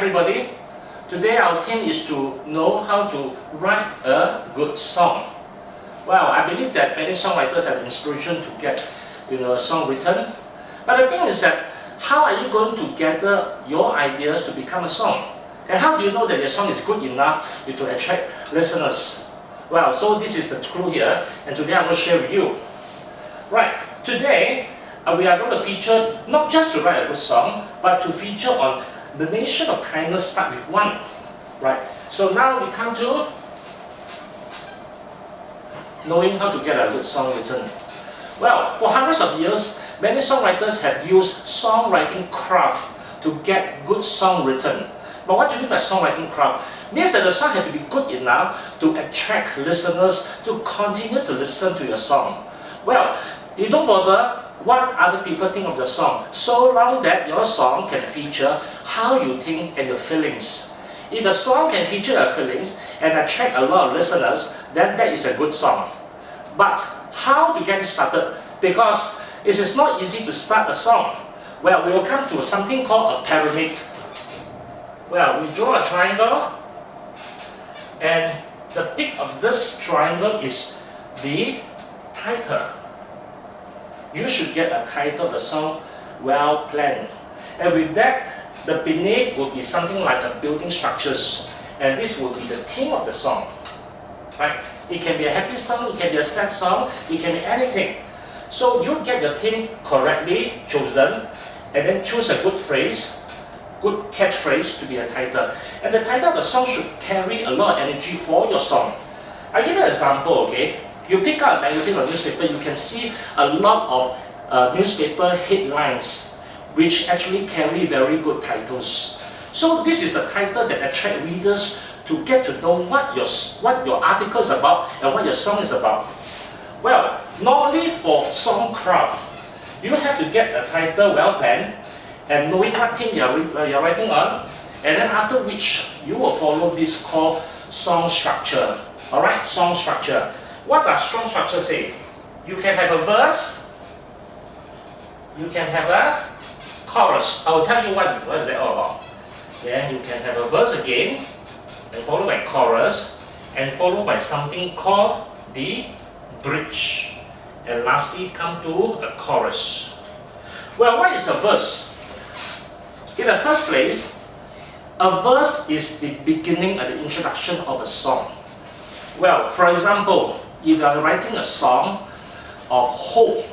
everybody. Today our theme is to know how to write a good song. Well, I believe that many songwriters have inspiration to get a song written. But the thing is that how are you going to gather your ideas to become a song? And how do you know that your song is good enough to attract listeners? Well, so this is the clue here, and today I'm going to share with you. Right, today we are going to feature not just to write a good song, but to feature on the nation of kindness start with one. Right, so now we come to knowing how to get a good song written. Well, for hundreds of years, many songwriters have used songwriting craft to get good song written. But what do you mean by songwriting craft? It means that the song has to be good enough to attract listeners to continue to listen to your song. Well, you don't bother what other people think of the song, so long that your song can feature how you think and your feelings. If a song can feature your feelings and attract a lot of listeners, then that is a good song. But how to get it started? Because it is not easy to start a song. Well, we will come to something called a pyramid. Well, we draw a triangle, and the peak of this triangle is the title. You should get a title of the song well planned. And with that, the beneath will be something like a building structures. And this will be the theme of the song. Right? It can be a happy song, it can be a sad song, it can be anything. So you get your theme correctly chosen, and then choose a good phrase, good catchphrase to be a title. And the title of the song should carry a lot of energy for your song. I'll give you an example, okay? You pick up a magazine or newspaper, you can see a lot of newspaper headlines which actually carry very good titles. So this is a title that attracts readers to get to know what your article is about and what your song is about. Well, normally for songcraft, you have to get a title well planned and knowing what theme you're writing on, and then after which you will follow this called song structure. Alright, song structure. What does song structure say? You can have a verse, you can have a chorus. I will tell you what is that all about. Then you can have a verse again, and followed by chorus, and followed by something called the bridge. And lastly come to a chorus. Well, what is a verse? In the first place, a verse is the beginning and the introduction of a song. Well, for example, if you are writing a song of hope,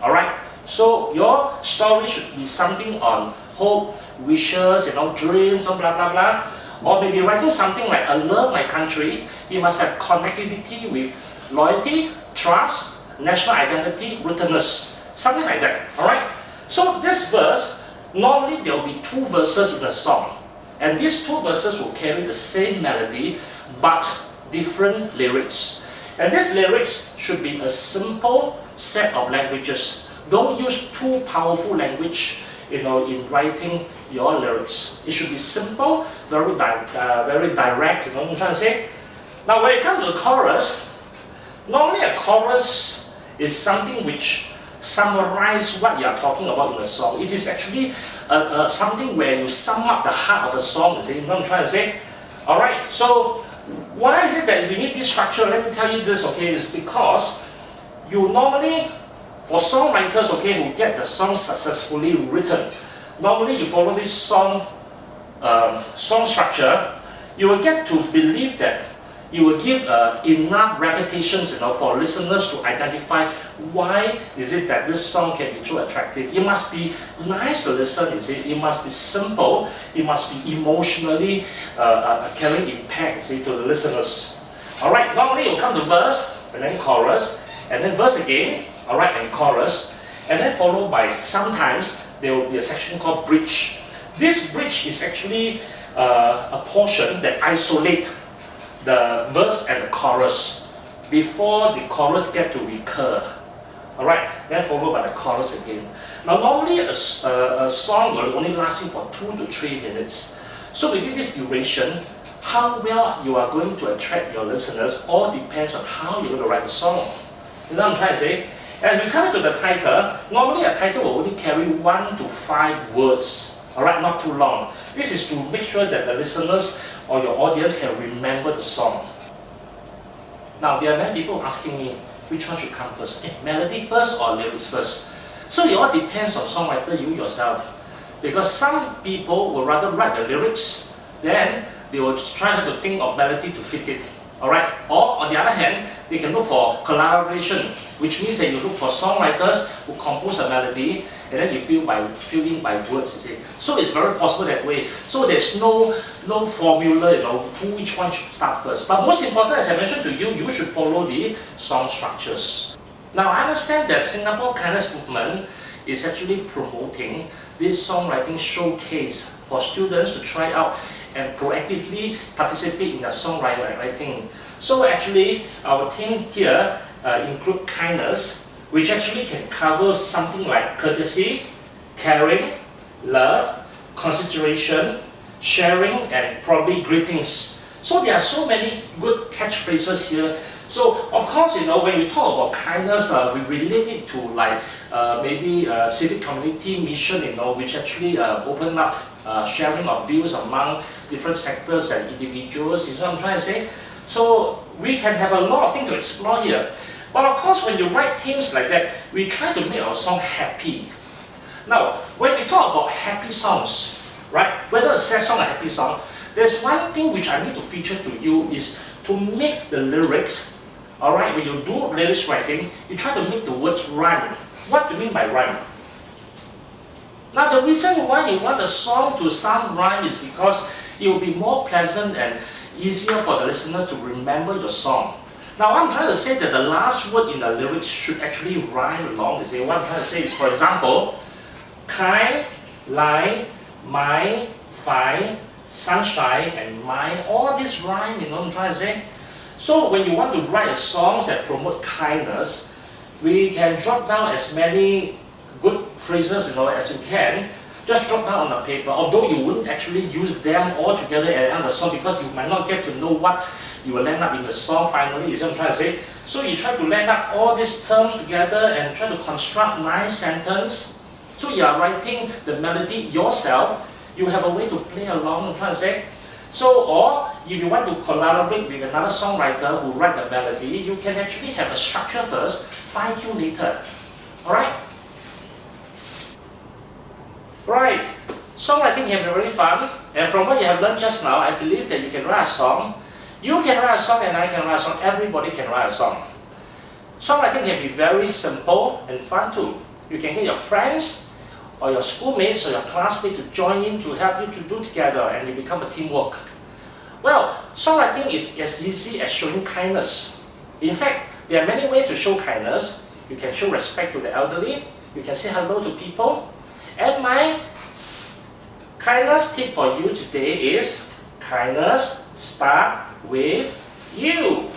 alright, so your story should be something on hope, wishes, dreams, and blah blah blah. Or maybe writing something like I love my country, you must have connectivity with loyalty, trust, national identity, rootedness, something like that, alright? So this verse, normally there will be two verses in a song, and these two verses will carry the same melody but different lyrics. And these lyrics should be a simple set of languages. Don't use too powerful language in writing your lyrics. It should be simple, very direct, you know what I'm trying to say? Now when it comes to the chorus, normally a chorus is something which summarizes what you are talking about in the song. It is actually something where you sum up the heart of the song, you know what I'm trying to say? Alright, so why is it that we need this structure? Let me tell you this, okay, is because you normally, for songwriters, okay, who get the song successfully written, normally you follow this song structure, you will get to believe that you will give enough repetitions for listeners to identify why is it that this song can be so attractive. It must be nice to listen, it must be simple, it must be emotionally carrying impact to the listeners. Alright, normally you'll come to verse, and then chorus, and then verse again, alright, and chorus, and then followed by, sometimes there will be a section called bridge. This bridge is actually a portion that isolates the verse and the chorus before the chorus get to recur. Alright, then followed by the chorus again. Now normally a song will only last you for 2 to 3 minutes. So within this duration, how well you are going to attract your listeners all depends on how you're going to write the song. You know what I'm trying to say? And we come to the title, normally a title will only carry 1 to 5 words. Alright, not too long. This is to make sure that the listeners or your audience can remember the song. Now, there are many people asking me, which one should come first? Melody first or lyrics first? So it all depends on songwriter, you yourself. Because some people will rather write the lyrics, then they will try to think of melody to fit it. Alright? Or on the other hand, they can look for collaboration, which means that you look for songwriters who compose a melody and then you fill in by words, you see. So it's very possible that way. So there's no formula, which one should start first. But most important, as I mentioned to you, you should follow the song structures. Now I understand that Singapore Kindness Movement is actually promoting this songwriting showcase for students to try out and proactively participate in the songwriting. So actually, our team here include kindness, which actually can cover something like courtesy, caring, love, consideration, sharing, and probably greetings. So there are so many good catchphrases here. So of course, when we talk about kindness, we relate it to like maybe civic community mission, which actually open up sharing of views among different sectors and individuals. You know what I'm trying to say? So we can have a lot of things to explore here. But of course, when you write themes like that, we try to make our song happy. Now, when we talk about happy songs, right? Whether a sad song or a happy song, there's one thing which I need to feature to you is to make the lyrics. Alright, when you do lyrics writing, you try to make the words rhyme. What do you mean by rhyme? Now the reason why you want the song to sound rhyme is because it will be more pleasant and easier for the listeners to remember your song. Now I'm trying to say that the last word in the lyrics should actually rhyme along. You see, what I'm trying to say is, for example, kai, lai, mai, fai, sunshine, and mine, all this rhyme, you know what I'm trying to say? So when you want to write a songs that promote kindness, we can drop down as many good phrases as you can. Just drop down on the paper, although you wouldn't actually use them all together at the end of the song because you might not get to know what you will land up in the song finally, is what I'm trying to say. So you try to land up all these terms together and try to construct nice sentence. So you are writing the melody yourself, you have a way to play along, I'm trying to say. So, or if you want to collaborate with another songwriter who write the melody, you can actually have the structure first, fine-tune later. Alright? Right. Songwriting can be very fun, and from what you have learned just now, I believe that you can write a song. You can write a song and I can write a song, everybody can write a song. Songwriting can be very simple and fun too. You can get your friends, or your schoolmates or your classmates to join in to help you to do together and you become a teamwork. Well, songwriting is as easy as showing kindness. In fact, there are many ways to show kindness. You can show respect to the elderly, you can say hello to people. And my kindness tip for you today is kindness start with you.